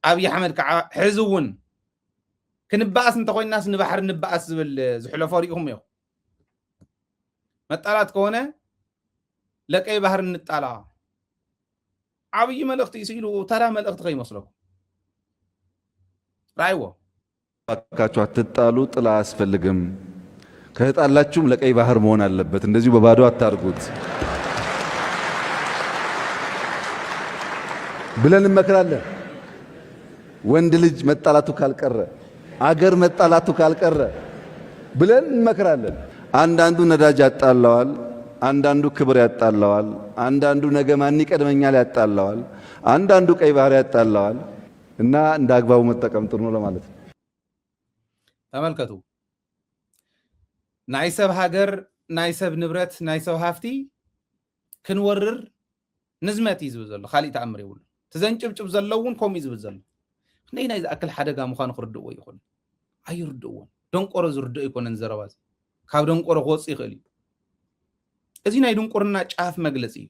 أبي أحمد كع حزون كنبأس أنت خوي الناس نبحر نبأس بالزحلة فريقهم يو متطلعت كونه لك أي بحر نتطلع عبي ملقت يسيلو ترى ملقت غي مسلك رايوه አካቹ አትጣሉ ጥላ አያስፈልግም ከተጣላችሁም ለቀይ ባህር መሆን አለበት እንደዚሁ በባዶ አታርጉት ብለን እንመክራለን ወንድ ልጅ መጣላቱ ካልቀረ አገር መጣላቱ ካልቀረ ብለን እንመክራለን አንዳንዱ ነዳጅ ያጣላዋል አንዳንዱ ክብር ያጣላዋል አንዳንዱ ነገ ማን ይቀድመኛል ያጣላዋል አንዳንዱ ቀይ ባህር ያጣላዋል እና እንዳግባቡ መጠቀም ጥሩ ነው ለማለት ነው ተመልከቱ ናይሰብ ሀገር ናይሰብ ንብረት ናይሰብ ሃፍቲ ክንወርር ንዝመት ይዝብ ዘሎ खालिእ ተኣምር ይብሉ ተዘንጭብጭብ ዘለውን ከም ይዝብ ዘሎ ነይ ናይ ዝኣክል ሓደጋ ምዃኑ ክርድእዎ ይኹን ኣይርድእዎን ደንቆሮ ዝርድእ ይኮነን ዘረባዝ ካብ ደንቆሮ ክወፅእ ይኽእል እዩ እዚ ናይ ድንቁርና ጫፍ መግለፂ እዩ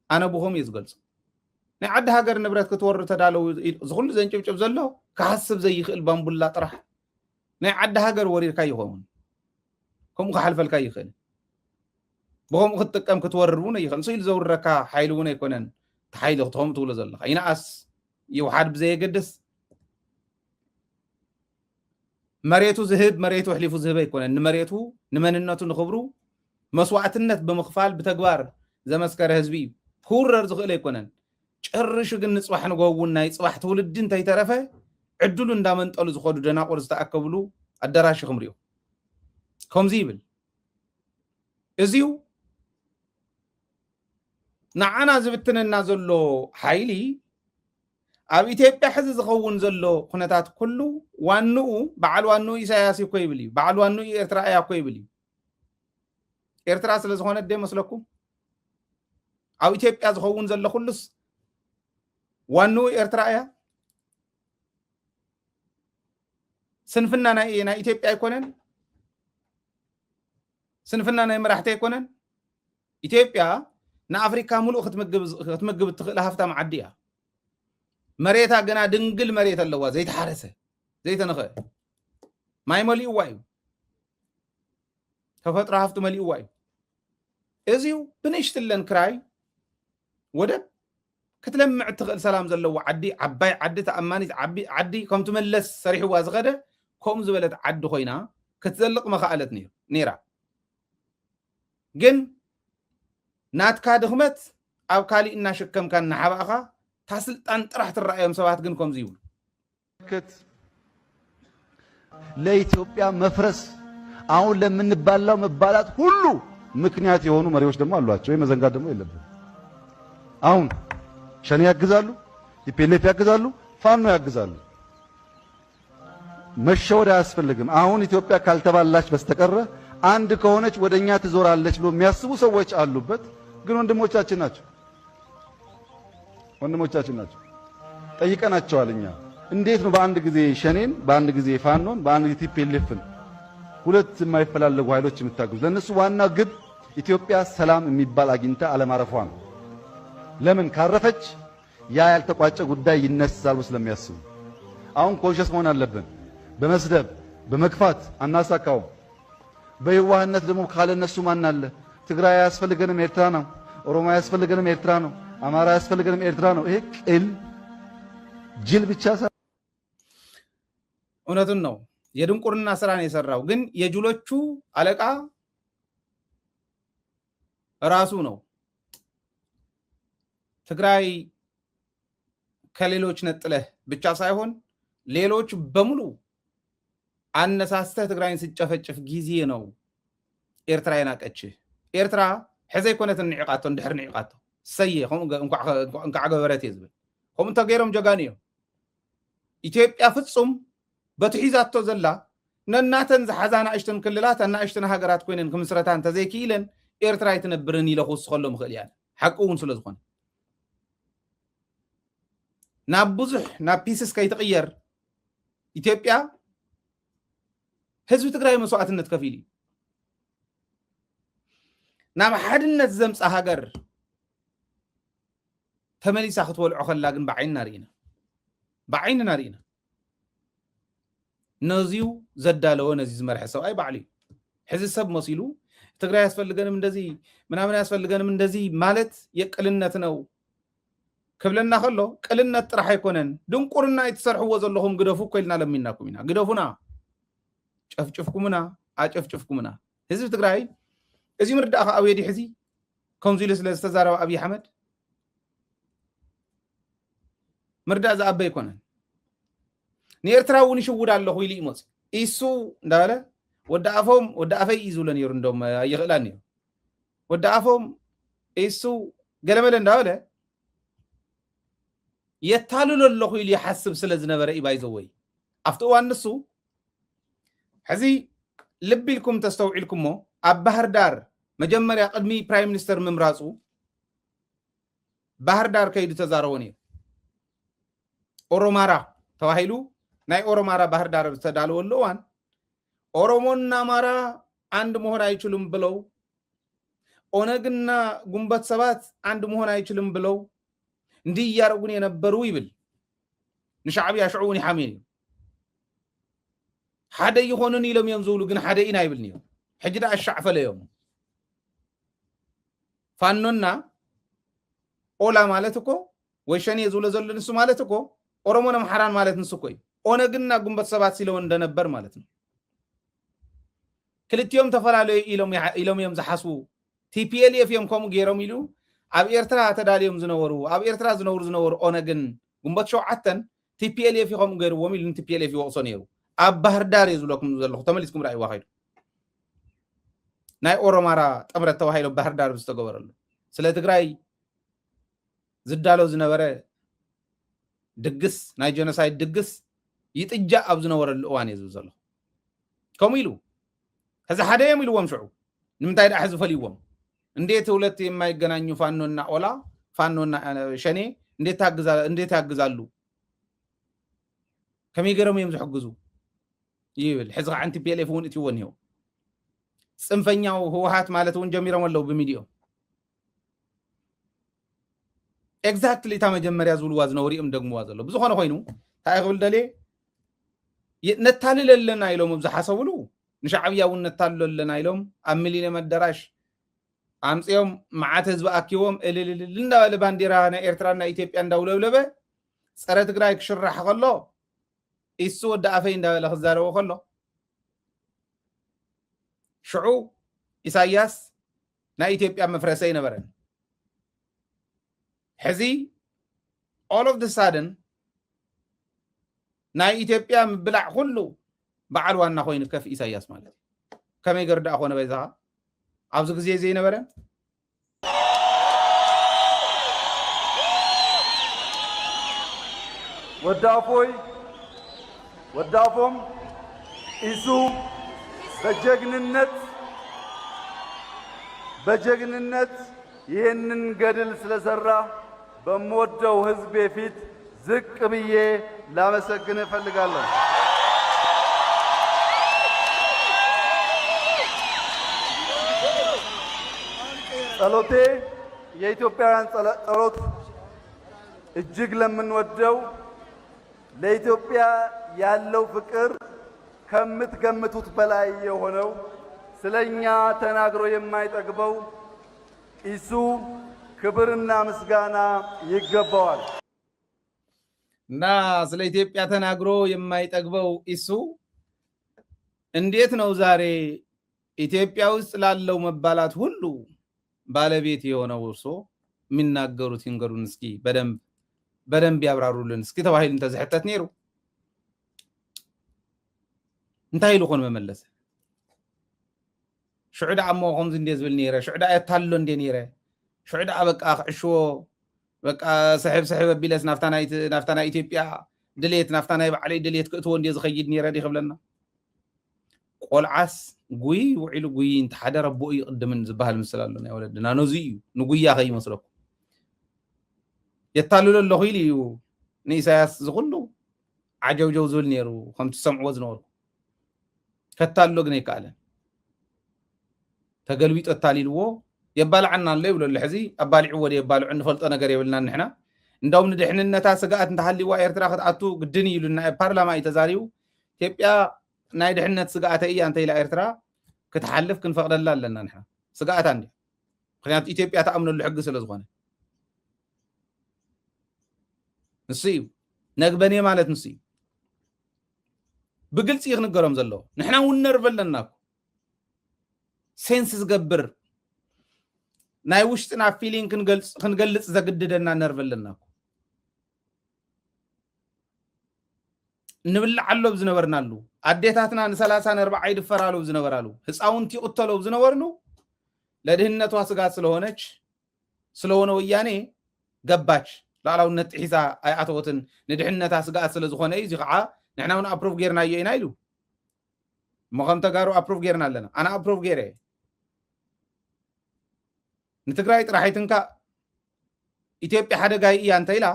ኣነ ብኹም እዩ ዝገልፆ ናይ ዓዲ ሃገር ንብረት ክትወርር ተዳለው ዝኩሉ ዘንጭብጭብ ዘሎ ክሓስብ ዘይኽእል ባምቡላ ጥራሕ ናይ ዓዲ ሃገር ወሪርካ ይኸውን ከምኡ ክሓልፈልካ ይኽእል ብኸምኡ ክትጥቀም ክትወርር እውን ይኽእል ስኢሉ ዘውረካ ሓይሊ እውን ኣይኮነን ተሓይሊ ክትኸም ትብሎ ዘለካ ይንኣስ ይውሓድ ብዘየገድስ መሬቱ ዝህብ መሬቱ ሕሊፉ ዝህብ ኣይኮነን ንመሬቱ ንመንነቱ ንኽብሩ መስዋዕትነት ብምኽፋል ብተግባር ዘመስከረ ህዝቢ ክውረር ዝኽእል ኣይኮነን ጭርሹ ግን ንፅባሕ ንጎውን ናይ ፅባሕ ትውልዲ እንተይተረፈ ዕድሉ እንዳመንጠሉ ዝኸዱ ደናቁር ዝተኣከብሉ ኣዳራሽ ክምሪኡ ከምዚ ይብል እዚዩ ንዓና ዝብትነና ዘሎ ሓይሊ ኣብ ኢትዮጵያ ሕዚ ዝኸውን ዘሎ ኩነታት ኩሉ ዋንኡ በዓል ዋንኡ ኢሳያስ እኮ ይብል እዩ በዓል ዋንኡ ኤርትራ እያ እኮ ይብል እዩ ኤርትራ ስለ ዝኾነ ደ መስለኩም ኣብ ኢትዮጵያ ዝኸውን ዘሎ ኩሉስ ዋንኡ ኤርትራ እያ ስንፍና ናይ ኢትዮጵያ ኣይኮነን ስንፍና ናይ መራሕቲ ኣይኮነን ኢትዮጵያ ንኣፍሪካ ሙሉእ ክትምግብ እትኽእል ሃፍታም ዓዲ እያ መሬታ ገና ድንግል መሬት ኣለዋ ዘይተሓረሰ ዘይተነኽአ ማይ መሊእዋ እዩ ተፈጥሮ ሃፍቲ መሊእዋ እዩ እዚዩ ብንእሽትለን ክራይ ወደብ ክትለምዕ እትኽእል ሰላም ዘለዎ ዓዲ ዓባይ ዓዲ ተኣማኒት ዓዲ ከም ትመለስ ሰሪሕዋ ዝኸደ ከምኡ ዝበለት ዓዲ ኮይና ክትዘልቕ መኽኣለት ነይራ ግን ናትካ ድኽመት ኣብ ካሊእ እናሸከምካ እናሓባእኻ ታስልጣን ጥራሕ ትረኣዮም ሰባት ግን ከምዚ ይብሉ ለኢትዮጵያ መፍረስ አሁን ለምንባላው መባላት ሁሉ ምክንያት የሆኑ መሪዎች ደግሞ አሏቸው የመዘንጋት ደግሞ የለብን አሁን ሸኔ ያግዛሉ ኢፒኤልኤፍ ያግዛሉ ፋኖ ያግዛሉ መሸወድ አያስፈልግም አሁን ኢትዮጵያ ካልተባላች በስተቀረ አንድ ከሆነች ወደኛ ትዞራለች ብሎ የሚያስቡ ሰዎች አሉበት ግን ወንድሞቻችን ናቸው ጠይቀናቸዋል እኛ እንዴት ነው በአንድ ጊዜ ሸኔን በአንድ ጊዜ ፋኖን በአንድ ጊዜ ኢፒኤልኤፍን ሁለት የማይፈላለጉ ኃይሎች የምታግዙ ለነሱ ዋና ግብ ኢትዮጵያ ሰላም የሚባል አግኝታ አለማረፏ ነው ለምን ካረፈች ያ ያልተቋጨ ጉዳይ ይነሳል ስለሚያስቡ አሁን ኮንሸስ መሆን አለብን በመስደብ በመግፋት አናሳካው በየዋህነት ደግሞ ካለ እነሱ ማን አለ ትግራይ ያስፈልገንም ኤርትራ ነው ኦሮሚያ ያስፈልገንም ኤርትራ ነው አማራ ያስፈልገንም ኤርትራ ነው ይሄ ቅል ጅል ብቻ እውነቱን ነው የድንቁርና ስራ ነው የሰራው ግን የጅሎቹ አለቃ ራሱ ነው ትግራይ ከሌሎች ነጥለህ ብቻ ሳይሆን ሌሎች በሙሉ አነሳስተህ ትግራይን ሲጨፈጭፍ ጊዜ ነው ኤርትራ የናቀች ኤርትራ ሕዘይ ኮነት ንዕቃቶ እንድሕር ንዕቃቶ ሰየ እንኳዕ ገበረት የዝብል ከምኡ ተገይሮም ጀጋን እዮም ኢትዮጵያ ፍጹም በትሒዛቶ ዘላ ነናተን ዝሓዛና እሽትን ክልላት ኣናእሽትን ሃገራት ኮይነን ክምስረታ እንተዘይክኢለን ኤርትራ ይትነብርን ኢለ ክውስኸሎም ይኽእል እያ ሓቂ እውን ስለ ዝኾነ ናብ ብዙሕ ናብ ፒስስ ከይትቕየር ኢትዮጵያ ህዝቢ ትግራይ መስዋዕትነት ከፊል እዩ ናብ ሓድነት ዘምፃ ሃገር ተመሊሳ ክትበልዖ ከላ ግን ብዓይንና ርኢና بعيننا رينا نزيو زدالو نزي زمرح سواي بعلي حزي سب مصيلو تግራይ ያስፈልገንም እንደዚህ ምናምን ያስፈልገንም እንደዚህ ማለት የቅልነት ነው ከብለና ከሎ ቅልነት ጥራህ አይኮነን ድንቁርና የተሰርሕዎ ዘለኹም ግደፉ ኮይልና ለሚናኩምና ግደፉና ጨፍጭፍኩምና አጨፍጭፍኩምና ህዝብ ትግራይ እዚ ምርዳኻ አብየዲ ሕዚ ከምዚ ለስለ ዝተዛረበ አብይ አሕመድ ምርዳእ ዘአበ ይኮነን ንኤርትራውን ይሽውድ ኣለኹ ኢሉ ይመጽ ኢሱ እንዳለ ወዳአፎም ወዳአፈይ ይዙለን ይሩ እንደም ይኽላን ይሩ ወዳአፎም ኢሱ ገለመለ እንዳለ የታሉለ ለኹ ኢሉ ይሐስብ ስለዝነበረ ይባይዘወይ አፍቶ ዋንሱ ሕዚ ልቢልኩም ተስተውዒልኩሞ ኣብ ባህር ዳር መጀመሪያ ቅድሚ ፕራይም ሚኒስተር ምምራጹ ባህር ዳር ከይዱ ተዛረወን እዩ ኦሮማራ ተዋሂሉ ናይ ኦሮማራ ባህር ዳር ተዳልወሎ ዋን ኦሮሞና አማራ አንድ መሆን አይችሉም ብለው ኦነግና ጉንበት ሰባት አንድ መሆን አይችሉም ብለው እንዲህ ያረጉን የነበሩ ይብል ንሻዕቢያ ሽዑውን ይሐሚን ሓደ ይሆኑን ኢሎም የምዝውሉ ግን ሓደ ኢና ይብል ነው ሕጅዳ አሻዕፈለዮም ፋኖና ኦላ ማለት እኮ ወሸኔ የዝውለ ዘለን እሱ ማለት እኮ ኦሮሞና መሐራን ማለት ንሱ እኮ ኦነግና ጉንበት ሰባት ሲለው እንደነበር ማለት ነው ክልቲዮም ተፈላለዩ ኢሎም እዮም ዝሓስቡ ቲፒኤልኤፍ እዮም ከምኡ ገይሮም ኢሉ ኣብ ኤርትራ ተዳልዮም ዝነበሩ ኣብ ኤርትራ ዝነበሩ ኦነግን ጉንበት ሸውዓተን ቲፒኤልኤፍ ከምኡ ገይርዎም ኢሉ ቲፒኤልኤፍ ይወቅሶ ነይሩ ኣብ ባህር ዳር የዝብለኩም ዘለኹ ተመሊስኩም ራእይዋ ኸይዱ ናይ ኦሮማራ ጥምረት ተባሂሎ ባህር ዳር ዝተገበረሉ ስለ ትግራይ ዝዳሎ ዝነበረ ድግስ ናይ ጀኖሳይድ ድግስ ይጥጃ ኣብ ዝነበረሉ እዋን የዝብ ዘሎ ከምኡ ኢሉ هذا حدا يميل ومشعو نمتايد أحز فليوم انديت ولت የማይገናኙ ፋኖና ኦላ ፋኖና ሸኔ እንዴት ያግዛሉ ከሚገረሙ የምዝሕግዙ ይብል ሕዝቅ አንቲ ፒኤልኤፍ ውን እትወን ይው ጽንፈኛው ህወሓት ማለት ውን ጀሚረው ወለው በሚዲዮ ኤግዛክትሊ ታመጀመሪያ ዝውልዋ ዝነውሪም ደግሞ ዋዘለው ብዙ ሆነ ኮይኑ ታይኽብል ደሌ ነታልለለና ኢሎም ዝሓሰብሉ ንሻዕብያ ውን ነታልለለና ኢሎም ኣብ ሚሊኒየም አዳራሽ አምጽዮም ማዓት ህዝብ አኪዎም እልልል እንዳለ ባንዲራ ናይ ኤርትራና ኢትዮጵያ እንዳውለብለበ ፀረ ትግራይ ክሽራሕ ከሎ ኢሱ ወደ አፈይ እንዳለ ክዛረቦ ከሎ ሽዑ ኢሳያስ ናይ ኢትዮጵያ መፍረሰ ይነበረን ሕዚ all of the sudden ናይ ኢትዮጵያ ምብላዕ ሁሉ በዓል ዋና ኮይኑ ከፍ ኢሳያስ ማለት ከመይ ገርዳ ኾነ በዛ ኣብዚ ግዜ ዘይነበረ ወዳፎም ኢሱ በጀግንነት ይህንን ገድል ስለሰራ በመወደው ህዝብ ፊት ዝቅ ብዬ ላመሰግን እፈልጋለሁ። ጸሎቴ የኢትዮጵያውያን ጸሎት እጅግ ለምንወደው ለኢትዮጵያ ያለው ፍቅር ከምትገምቱት በላይ የሆነው ስለኛ ተናግሮ የማይጠግበው ኢሱ ክብርና ምስጋና ይገባዋል እና ስለ ኢትዮጵያ ተናግሮ የማይጠግበው ኢሱ እንዴት ነው ዛሬ ኢትዮጵያ ውስጥ ላለው መባላት ሁሉ ባለቤት የሆነው እርሶ የሚናገሩት ይንገሩን እስኪ በደንብ ያብራሩልን እስኪ ተባሂል እንተዝሕተት ነይሩ እንታይ ኢሉ ኾን መመለሰ ሽዑዳ እሞ ከምዚ እንደ ዝብል ነይረ ሽዑዳ የታሎ እንደ ነይረ ሽዑዳ በቃ ክዕሽዎ በቃ ሰሕብ ቢለስ ናፍታና ኢትዮጵያ ድሌት ናፍታና ባዕለይ ድሌት ክእትዎ እንደ ዝኸይድ ነይረ ዲ ክብለና ቆልዓስ ጉይ ውዒሉ ጉይ እንተ ሓደ ረቦ ይቅድምን ዝበሃል ምስል ኣሎ ናይ ወለድና ነዚ እዩ ንጉያ ከይመስለኩ የታልሎ ኣለኹ ኢሉ እዩ ንኢሳያስ ዝኩሉ ዓጀውጀው ዝብል ነይሩ ከምቲ ሰምዕዎ ዝነበሩ ከታሎ ግን ኣይከኣለን ተገልቢጦ እታሊልዎ የባልዓና ኣሎ ይብለሉ ሕዚ ኣባሊዑ ወደ የባልዑ እንፈልጦ ነገር የብልና ንሕና እንደውም ንድሕንነታ ስጋኣት እንተሃልይዋ ኤርትራ ክትኣቱ ግድን ኢሉና ፓርላማ እዩ ተዛሪቡ ኢትዮጵያ ናይ ድሕነት ስጋኣተ እያ እንተኢላ ኤርትራ ክትሓልፍ ክንፈቅደላ ኣለና ንሕና ስጋኣታ እንዲ ምክንያቱ ኢትዮጵያ ተኣምነሉ ሕጊ ስለ ዝኾነ ንሱ እዩ ነግበኔ ማለት ንሱ እዩ ብግልፂ ክንገሮም ዘለዎ ንሕና እውን ነርበ ኣለና ሴንስ ዝገብር ናይ ውሽጥና ፊሊንግ ክንገልጽ ዘግድደና ነርበ ኣለና ንብልዓሎ ብዝነበርናሉ ኣዴታትና ን30 ን40 ይድፈራሉ ብዝነበራሉ ህፃውንቲ ይቁተሉ ብዝነበርሉ ለድህነቷ ስጋት ስለሆነ ወያኔ ገባች ላዕላውነት ሒዛ ኣይኣተወትን ንድሕነታ ስጋት ስለ ዝኾነ እዩ ከዓ ንሕና እውን ኣፕሮቭ ጌርናዮ ኢና ኢሉ መኸም ተጋሩ ኣፕሮቭ ጌርና ኣለና ኣነ ኣፕሮቭ ጌረ ንትግራይ ጥራሒትንካ ኢትዮጵያ ሓደጋ እያ እንተኢላ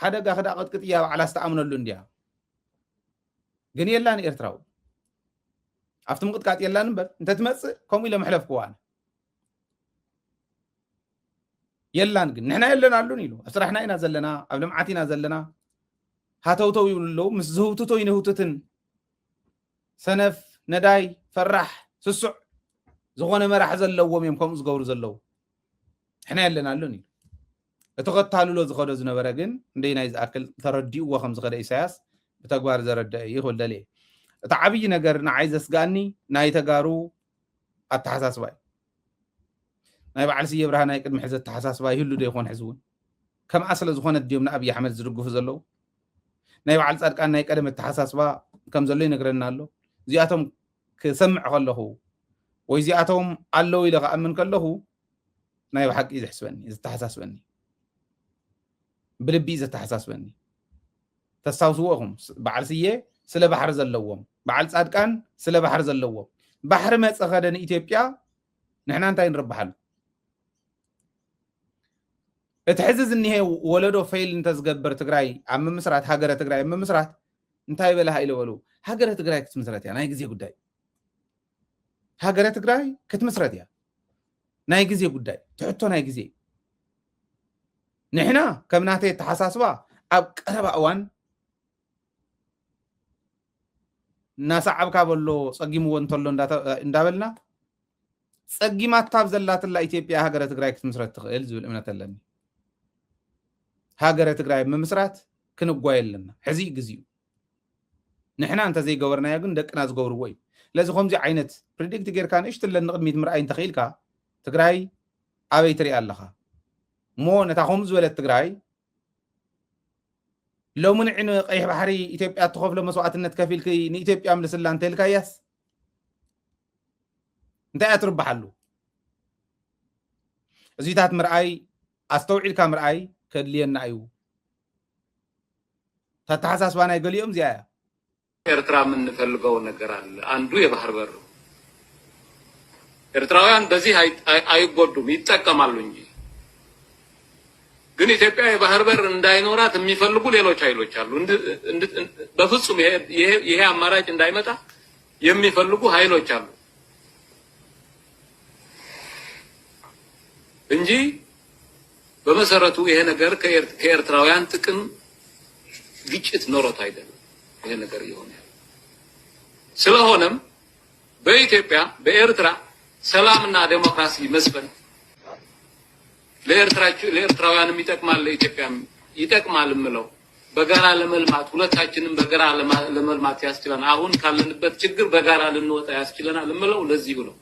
ሓደጋ ክዳ ቅጥቅጥ እያ ባዕላ ዝተኣምነሉ እንድያ ግን የላን ኤርትራው ኣብቲ ምቅጥቃጥ የላን እምበር እንተትመፅእ ከምኡ ኢሎም ሕለፍክዋን የላን ግን ንሕና የለና ኣሉን ኢሉ ኣብ ስራሕና ኢና ዘለና ኣብ ልምዓት ኢና ዘለና ሃተውተው ይብሉ ኣለዉ ምስ ዝህውትቶ ይንህውትትን ሰነፍ ነዳይ ፈራሕ ስሱዕ ዝኾነ መራሕ ዘለዎም እዮም ከምኡ ዝገብሩ ዘለዉ ንሕና የለና ኣሉን ኢሉ እቲ ኸታልሎ ዝኸዶ ዝነበረ ግን እንደይ ናይ ዝኣክል ተረዲእዎ ከም ዝኸደ ኢሳያስ ብተግባር ዘረድአ ይኽእል ደልየ እቲ ዓብዪ ነገር ንዓይ ዘስጋኒ ናይ ተጋሩ ኣተሓሳስባ እዩ ናይ በዓል ስየ ብርሃናይ ቅድሚ ሕዚ ኣተሓሳስባ ይህሉ ዶ ይኾን ሕዚ እውን ከምኣ ስለ ዝኾነ ድዮም ንኣብዪ ኣሕመድ ዝድግፉ ዘለዉ ናይ በዓል ጻድቃን ናይ ቀደም ኣተሓሳስባ ከም ዘሎ ይነግረና ኣሎ እዚኣቶም ክሰምዕ ከለኹ ወይ እዚኣቶም ኣለዉ ኢለ ክኣምን ከለኹ ናይ ብሓቂ ዝሕስበኒ ዘተሓሳስበኒ ብልቢ ዘተሓሳስበኒ ተስታውስዎ ኢኹም በዓል ስየ ስለ ባሕሪ ዘለዎም በዓል ጻድቃን ስለ ባሕሪ ዘለዎም ባሕሪ መፀ ኸደ ንኢትዮጵያ ንሕና እንታይ ንርብሓሉ እቲ ሕዚ ዝኒሄ ወለዶ ፌይል እንተዝገብር ትግራይ ኣብ ምምስራት ሃገረ ትግራይ ኣብ ምምስራት እንታይ በላሃ ኢለበሉ ሃገረ ትግራይ ክትምስረት እያ ናይ ግዜ ጉዳይ ሃገረ ትግራይ ክትምስረት እያ ናይ ግዜ ጉዳይ ትሕቶ ናይ ግዜ ንሕና ከም ናተይ ተሓሳስባ ኣብ ቀረባ እዋን እናሰዓብካ በሎ ፀጊምዎ እንተሎ እንዳበልና ፀጊማታብ ዘላትላ ኢትዮጵያ ሃገረ ትግራይ ክትምስረት ትኽእል ዝብል እምነት ኣለኒ ሃገረ ትግራይ ምምስራት ክንጓየ ኣለና ሕዚ ግዜኡ ንሕና እንተዘይገበርናዮ ግን ደቅና ዝገብርዎ እዩ ስለዚ ከምዚ ዓይነት ፕሪዲክት ጌርካ ንእሽትለ ንቅድሚት ምርኣይ እንተኽኢልካ ትግራይ ኣበይ ትሪኣ ኣለኻ እሞ ነታ ከምኡ ዝበለት ትግራይ ሎሚ ንዒን ቀይሕ ባሕሪ ኢትዮጵያ እትኸፍሎ መስዋዕትነት ከፊልክ ንኢትዮጵያ ምልስላ እንተኢልካ እያስ እንታይ እያ ትርባሓሉ እዚታት ምርኣይ ኣስተውዒልካ ምርኣይ ከድልየና እዩ ተተሓሳስባ ናይ ገሊኦም እዚኣ እያ ኤርትራ የምንፈልገው ነገር አለ አንዱ የባህር በር ኤርትራውያን በዚህ አይጎዱም ይጠቀማሉ እንጂ ግን ኢትዮጵያ የባህር በር እንዳይኖራት የሚፈልጉ ሌሎች ኃይሎች አሉ በፍጹም ይሄ አማራጭ እንዳይመጣ የሚፈልጉ ኃይሎች አሉ እንጂ በመሰረቱ ይሄ ነገር ከኤርትራውያን ጥቅም ግጭት ኖሮት አይደለም ይሄ ነገር ይሆናል ስለሆነም በኢትዮጵያ በኤርትራ ሰላምና ዲሞክራሲ መስፈን ለኤርትራውያን ይጠቅማል ለኢትዮጵያም ይጠቅማል ምለው በጋራ ለመልማት ሁለታችንም በጋራ ለመልማት ያስችለናል አሁን ካለንበት ችግር በጋራ ልንወጣ ያስችለናል ምለው ለዚህ ነው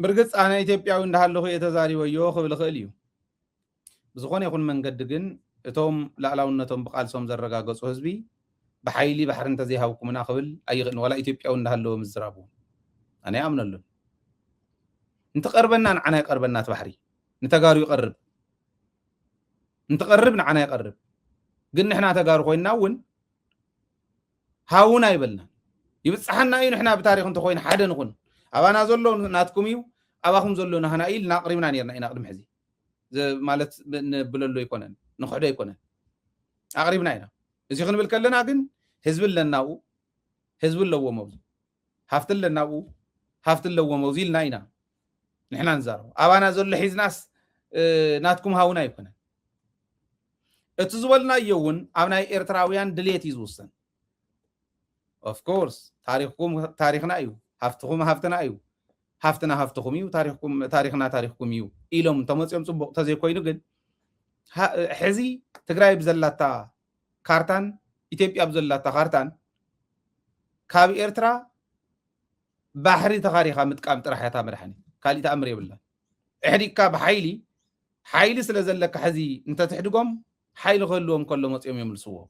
ብርግጽ ኣነ ኢትዮጵያዊ እንዳሃለኹ የተዛሪበዮ ክብል ክእል እዩ ብዝኾነ ይኹን መንገዲ ግን እቶም ላዕላውነቶም ብቃልሶም ዘረጋገጹ ህዝቢ ብሓይሊ ባሕሪ እንተዘይሃብኩምና ክብል ኣይኽእልን ወላ ኢትዮጵያዊ እንዳሃለዎ ምዝራቡ ኣነ ኣምነሉ እንተቀርበና ንዓና ይቀርበና ተባሕሪ ንተጋሩ ይቀርብ እንተቀርብ ንዓና ይቀርብ ግን ንሕና ተጋሩ ኮይና እውን ሃውና ይበልና ይብፅሓና እዩ ንሕና ብታሪክ እንተኮይና ሓደ ንኹን ኣባና ዘሎ ናትኩም እዩ ኣባኹም ዘሎ ንህና ኢል ናቅሪብና ነርና ኢና ቅድሚ ሕዚ ማለት ንብለሎ ይኮነን ንኽሕዶ ይኮነን ኣቅሪብና ኢና እዚ ክንብል ከለና ግን ህዝቢ ለናኡ ህዝቢ ኣለዎ መብዙ ሃፍቲ ለናኡ ሃፍቲ ኣለዎ መብዙ ኢልና ኢና ንሕና ንዛረቡ ኣባና ዘሎ ሒዝናስ ناتكم هاونا يكون اتزولنا يون أبناء إرتراويان دليت يزوسن of course تاريخنا أيو هفتنا أيو هفتكم يو تاريخكم يو إلهم تموت يوم صبح تزي كوينو جد حزي تقرأي بزلاتا كارتان إثيوبيا بزلاتا كارتان كابي إرترا بحري تغاريخا متقام ترحياتا مرحاني كالي تأمري بالله إحديكا بحيلي حيلي سلازلك حزي انت تحدقهم حيل غلوهم كلهم يوم يملسوه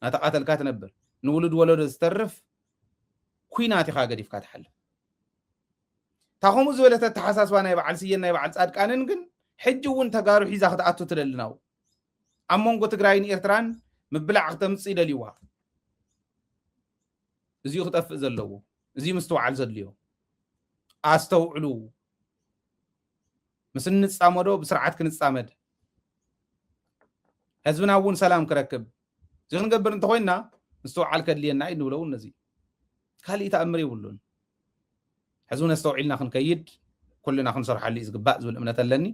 نتقاتل كاتنبر نولد ولد استرف كويناتي خاقدي فكات حل تاخمو زولة التحساس وانا يبعال سينا يبعال سادك اننقن حجوون تقارو حيزا خطأتو تللناو أمونغو تقراين إرتران مبلع اختمصي لليوا زيو خطأف زلو زي مستوعل زليو أستوعلو مسن نتصامدو بسرعات كنتصامد هزبنا وون سلام كركب زي نقبر انتخوينا نستوعل كدلينا إنو لو نزي كالي تأمري ولون حزونا استوعلنا خنكيد كلنا خنصرح اللي إزقباء زول أمنة لني